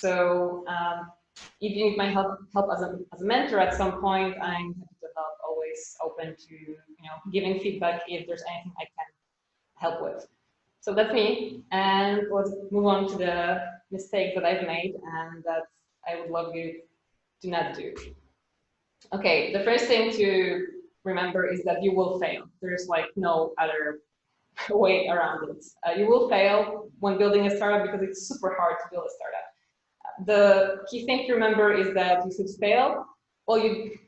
So if you need my help as a mentor at some point, I'm happy to help, always open to giving feedback if there's anything I can help with. So that's me, and let's move on to the mistakes that I've made and that I would love you to not do. Okay, the first thing to remember is that you will fail. There's like no other way around it. You will fail when building a startup because it's super hard to build a startup. The key thing to remember is that you should fail. Well, you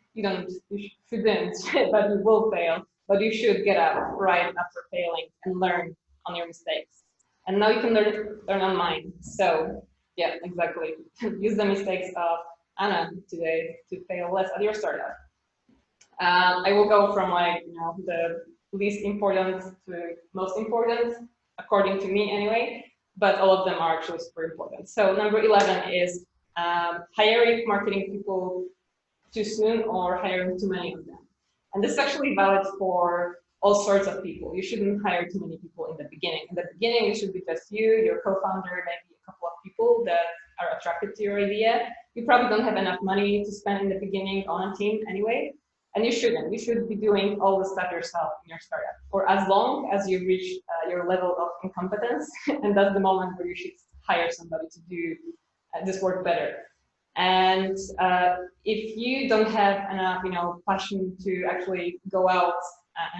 shouldn't, but you will fail. But you should get up right after failing and learn on your mistakes. And now you can learn on mine. So yeah, exactly. Use the mistakes of Anna today to fail less at your startup. I will go from like the least important to most important, according to me anyway. But all of them are actually super important. So number 11 is hiring marketing people too soon or hiring too many of them. And this is actually valid for all sorts of people. You shouldn't hire too many people in the beginning. In the beginning, it should be just you, your co-founder, maybe a couple of people that are attracted to your idea. You probably don't have enough money to spend in the beginning on a team anyway. And you shouldn't. You should be doing all the stuff yourself in your startup, or as long as you reach your level of incompetence, and that's the moment where you should hire somebody to do this work better. And if you don't have enough, passion to actually go out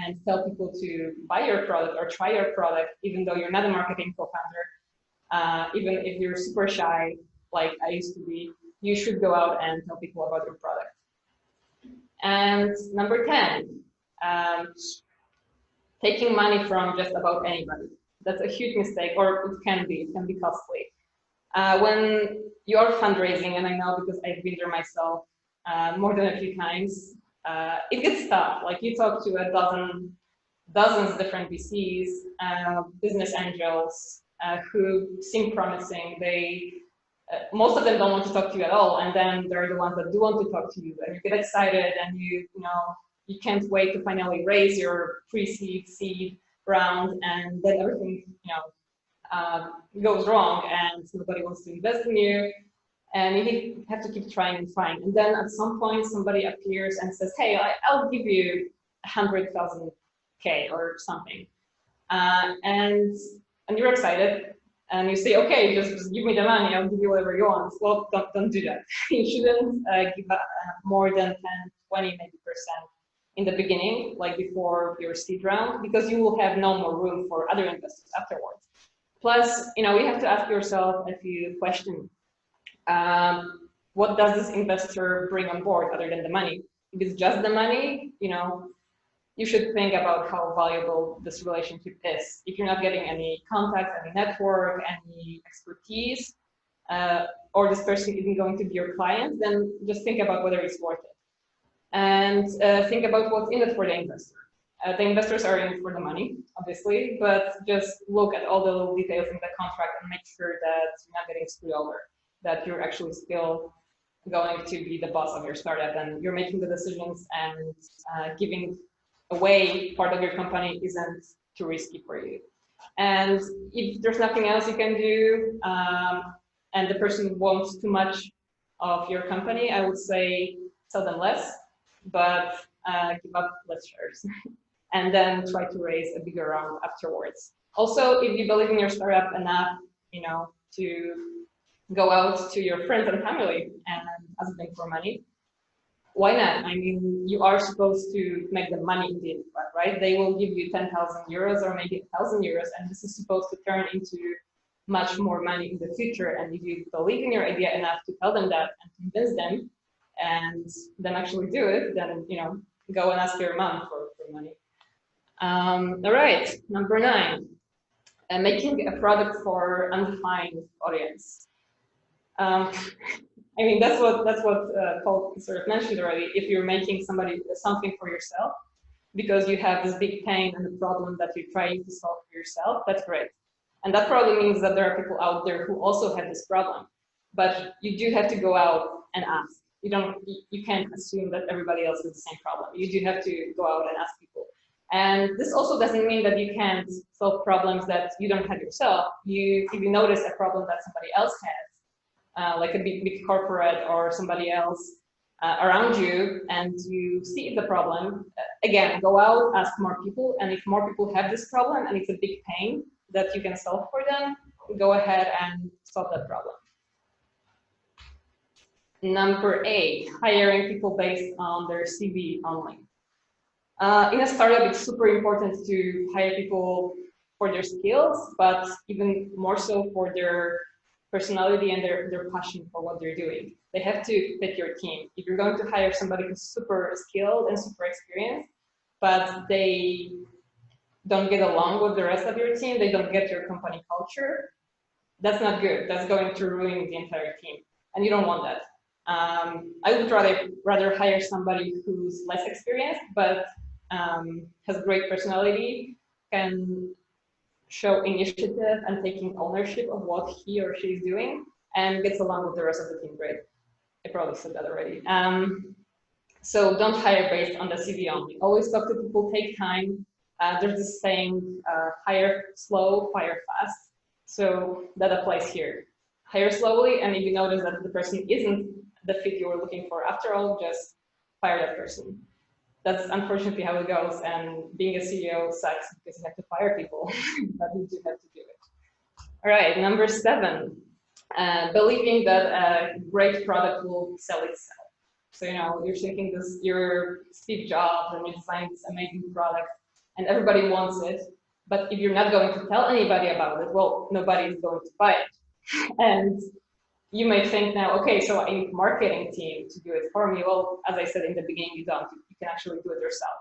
and tell people to buy your product or try your product, even though you're not a marketing co-founder, even if you're super shy, like I used to be, you should go out and tell people about your product. And number 10, taking money from just about anybody. That's a huge mistake, or it can be costly. When you're fundraising, and I know because I've been there myself more than a few times, it gets tough. Like you talk to dozens different VCs, business angels who seem promising. Most of them don't want to talk to you at all, and then there are the ones that do want to talk to you, and you get excited, and you can't wait to finally raise your pre-seed, seed round, and then everything goes wrong, and nobody wants to invest in you, and you have to keep trying and trying, and then at some point somebody appears and says, "Hey, I'll give you 100,000 K or something," and you're excited. And you say, okay, just give me the money, I'll give you whatever you want. Well, don't do that. You shouldn't give more than 10, 20, maybe % in the beginning, like before your seed round, because you will have no more room for other investors afterwards. Plus, you have to ask yourself a few questions. What does this investor bring on board other than the money? If it's just the money, you should think about how valuable this relationship is. If you're not getting any contacts, any network, any expertise, or this person isn't going to be your client, then just think about whether it's worth it. And think about what's in it for the investor. The investors are in it for the money, obviously, but just look at all the little details in the contract and make sure that you're not getting screwed over, that you're actually still going to be the boss of your startup and you're making the decisions, and giving away part of your company isn't too risky for you. And if there's nothing else you can do, and the person wants too much of your company, I would say sell them less, but give up less shares. And then try to raise a bigger round afterwards. Also, if you believe in your startup enough, to go out to your friends and family and ask them for money, why not? I mean, you are supposed to make the money in the end, right? They will give you 10,000 euros or maybe 1,000 euros, and this is supposed to turn into much more money in the future. And if you believe in your idea enough to tell them that and convince them, and then actually do it, then go and ask your mom for money. All right, number 9, making a product for undefined audience. I mean, that's what Paul sort of mentioned already. If you're making something for yourself because you have this big pain and the problem that you're trying to solve for yourself, that's great. And that probably means that there are people out there who also have this problem. But you do have to go out and ask. You can't assume that everybody else has the same problem. You do have to go out and ask people. And this also doesn't mean that you can't solve problems that you don't have yourself. If you notice a problem that somebody else has, like a big corporate or somebody else around you, and you see the problem, again, go out, ask more people, and if more people have this problem and it's a big pain that you can solve for them, go ahead and solve that problem. Number 8, hiring people based on their CV only. In a startup, it's super important to hire people for their skills, but even more so for their personality and their passion for what they're doing. They have to fit your team. If you're going to hire somebody who's super skilled and super experienced, but they don't get along with the rest of your team, they don't get your company culture, that's not good. That's going to ruin the entire team, and you don't want that. I would rather hire somebody who's less experienced, but has great personality, can show initiative and taking ownership of what he or she is doing, and gets along with the rest of the team great. I probably said that already. So don't hire based on the CV only. Always talk to people, take time. There's this saying, hire slow, fire fast. So that applies here. Hire slowly, and if you notice that the person isn't the fit you were looking for after all, just fire that person. That's unfortunately how it goes, and being a CEO sucks because you have to fire people, but you do have to do it. All right, number 7, believing that a great product will sell itself. So, you're thinking you're Steve Jobs and you design this amazing product and everybody wants it, but if you're not going to tell anybody about it, well, nobody is going to buy it. And you may think now, okay, so I need a marketing team to do it for me. Well, as I said in the beginning, you don't. You can actually do it yourself.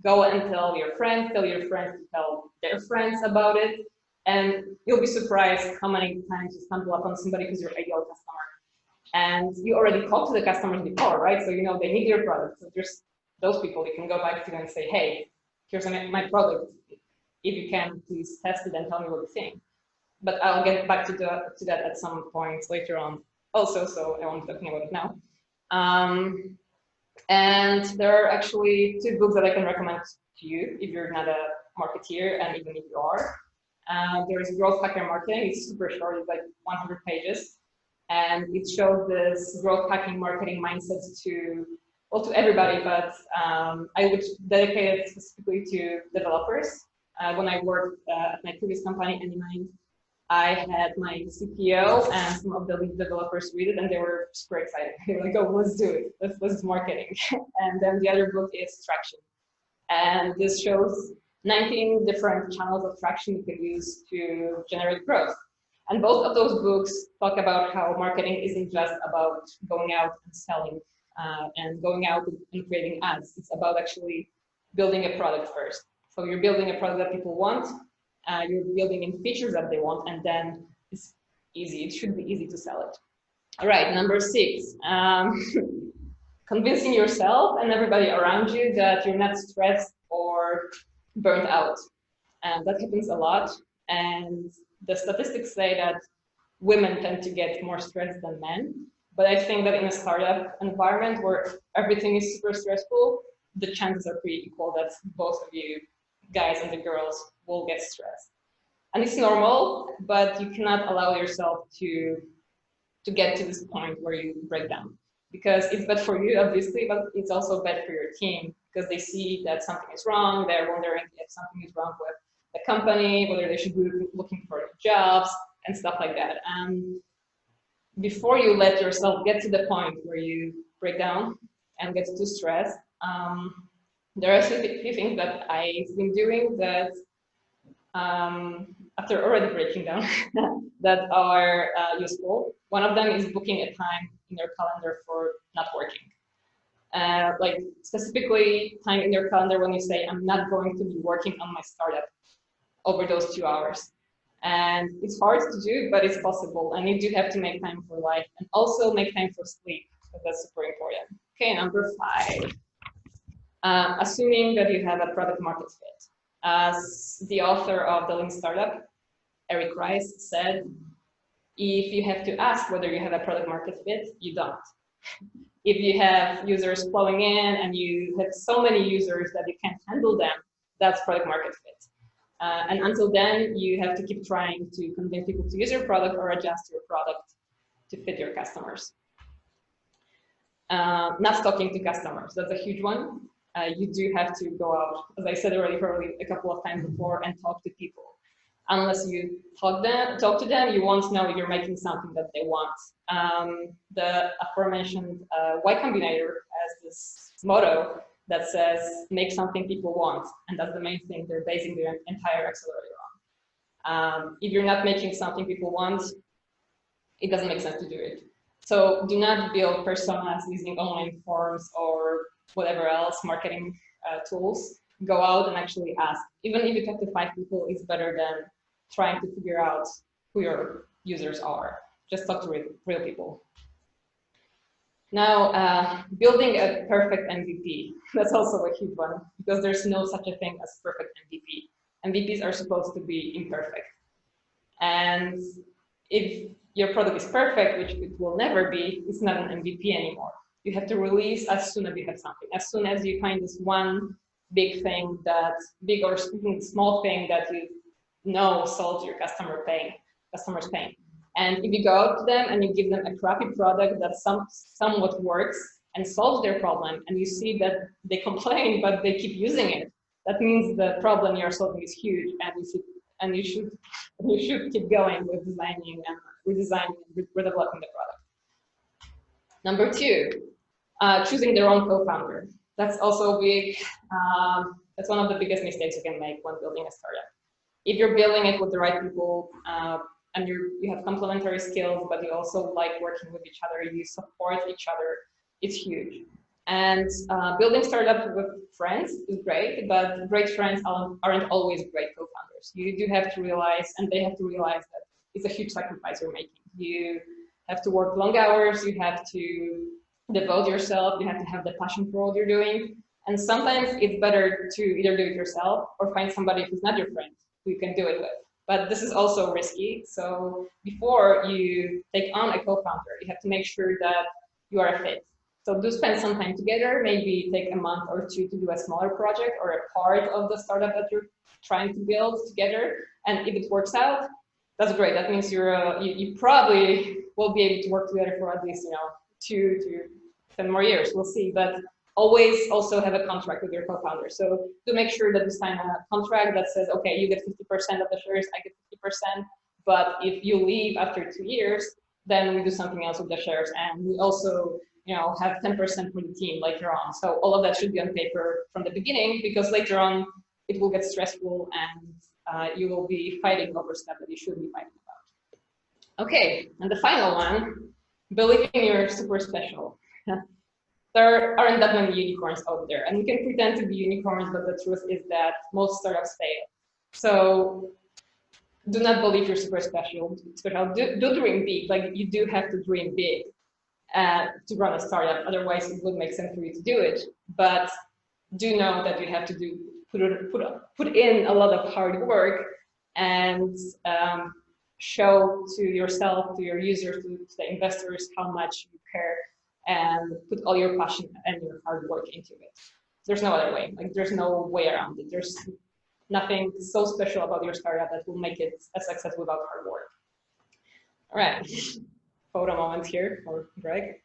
Go and tell your friends to tell their friends about it, and you'll be surprised how many times you stumble upon somebody who's your ideal customer. And you already talked to the customers before, right? So they need your product. So there's those people you can go back to and say, hey, here's my product. If you can, please test it and tell me what you think. But I'll get back to that at some point later on also, so I won't be talking about it now. And there are actually 2 books that I can recommend to you if you're not a marketeer, and even if you are. There is Growth Hacker Marketing. It's super short, it's like 100 pages. And it shows this growth hacking marketing mindset to everybody, but I would dedicate it specifically to developers. When I worked at my previous company, Anymind, I had my CPO and some of the lead developers read it, and they were super excited. They were like, oh, let's do it. Let's do marketing. And then the other book is Traction. And this shows 19 different channels of traction you can use to generate growth. And both of those books talk about how marketing isn't just about going out and selling and going out and creating ads. It's about actually building a product first. So you're building a product that people want, you're building in features that they want, and then it's easy. It should be easy to sell it. All right, number 6, convincing yourself and everybody around you that you're not stressed or burnt out. And that happens a lot. And the statistics say that women tend to get more stressed than men. But I think that in a startup environment where everything is super stressful, the chances are pretty equal that both of you, guys and the girls, will get stressed. And it's normal, but you cannot allow yourself to get to this point where you break down. Because it's bad for you, obviously, but it's also bad for your team because they see that something is wrong. They're wondering if something is wrong with the company, whether they should be looking for jobs and stuff like that. And before you let yourself get to the point where you break down and get too stressed, there are a few things that I've been doing that after already breaking down that are useful. One of them is booking a time in your calendar for not working. Like specifically time in your calendar when you say, I'm not going to be working on my startup over those 2 hours. And it's hard to do, but it's possible. And you do have to make time for life and also make time for sleep, because that's super important. Okay, number 5, assuming that you have a product market fit. As the author of The Lean Startup, Eric Rice, said, if you have to ask whether you have a product market fit, you don't. If you have users flowing in and you have so many users that you can't handle them, that's product market fit. And until then, you have to keep trying to convince people to use your product or adjust your product to fit your customers. Not talking to customers, that's a huge one. You do have to go out, as I said already probably a couple of times before, and talk to people. Unless you talk to them, you won't know you're making something that they want. The aforementioned Y Combinator has this motto that says, make something people want. And that's the main thing they're basing their entire accelerator on. If you're not making something people want, it doesn't make sense to do it. So do not build personas using online forms or whatever else, marketing tools. Go out and actually ask. Even if you talk to 5 people, it's better than trying to figure out who your users are. Just talk to real people. Now, building a perfect MVP. That's also a huge one, because there's no such a thing as perfect MVP. MVPs are supposed to be imperfect. And if your product is perfect, which it will never be, it's not an MVP anymore. You have to release as soon as you have something. As soon as you find this one big thing, that big or small thing that you know solves your customer's pain. And if you go out to them and you give them a crappy product that somewhat works and solves their problem, and you see that they complain but they keep using it, that means the problem you're solving is huge, and you should keep going with designing and redesigning and redeveloping the product. Number 2, choosing the wrong co-founder. That's also big. That's one of the biggest mistakes you can make when building a startup. If you're building it with the right people, and you have complementary skills, but you also like working with each other, you support each other, it's huge. And building startups with friends is great, but great friends aren't always great co-founders. You do have to realize, and they have to realize, that it's a huge sacrifice you're making. You have to work long hours, you have to devote yourself, you have to have the passion for what you're doing. And sometimes it's better to either do it yourself or find somebody who's not your friend, who you can do it with. But this is also risky. So before you take on a co-founder, you have to make sure that you are a fit. So do spend some time together, maybe take a month or 2 to do a smaller project or a part of the startup that you're trying to build together. And if it works out, that's great. That means you probably will be able to work together for at least 2 to 10 more years. We'll see. But always also have a contract with your co-founder. So to make sure that you sign a contract that says, okay, you get 50% of the shares, I get 50%. But if you leave after 2 years, then we do something else with the shares, and we also have 10% for the team later on. So all of that should be on paper from the beginning, because later on it will get stressful and you will be fighting over stuff that you shouldn't be fighting about. Okay, and the final one, believing you're super special. There aren't that many unicorns out there, and we can pretend to be unicorns, but the truth is that most startups fail. So do not believe you're super special. Do dream big. Like, you do have to dream big to run a startup. Otherwise, it would make sense for you to do it. But do know that you have to put in a lot of hard work and show to yourself, to your users, to the investors how much you care, and put all your passion and your hard work into it. There's no other way. Like, there's no way around it. There's nothing so special about your startup that will make it a success without hard work. All right, photo moment here for Greg.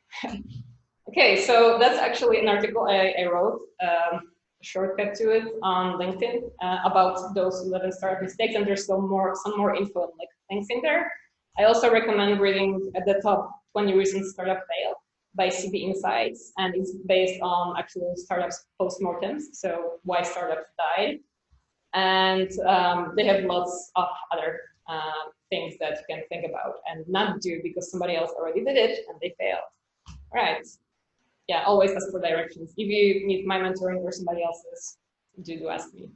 Okay, so that's actually an article I wrote, a shortcut to it on LinkedIn about those 11 startup mistakes, and there's some more info and links in there. I also recommend reading at the top 20 reasons startup fail by CB Insights, and it's based on actual startups postmortems, so why startups died. And they have lots of other things that you can think about and not do because somebody else already did it and they failed. All right. Yeah, always ask for directions. If you need my mentoring or somebody else's, do ask me. Thank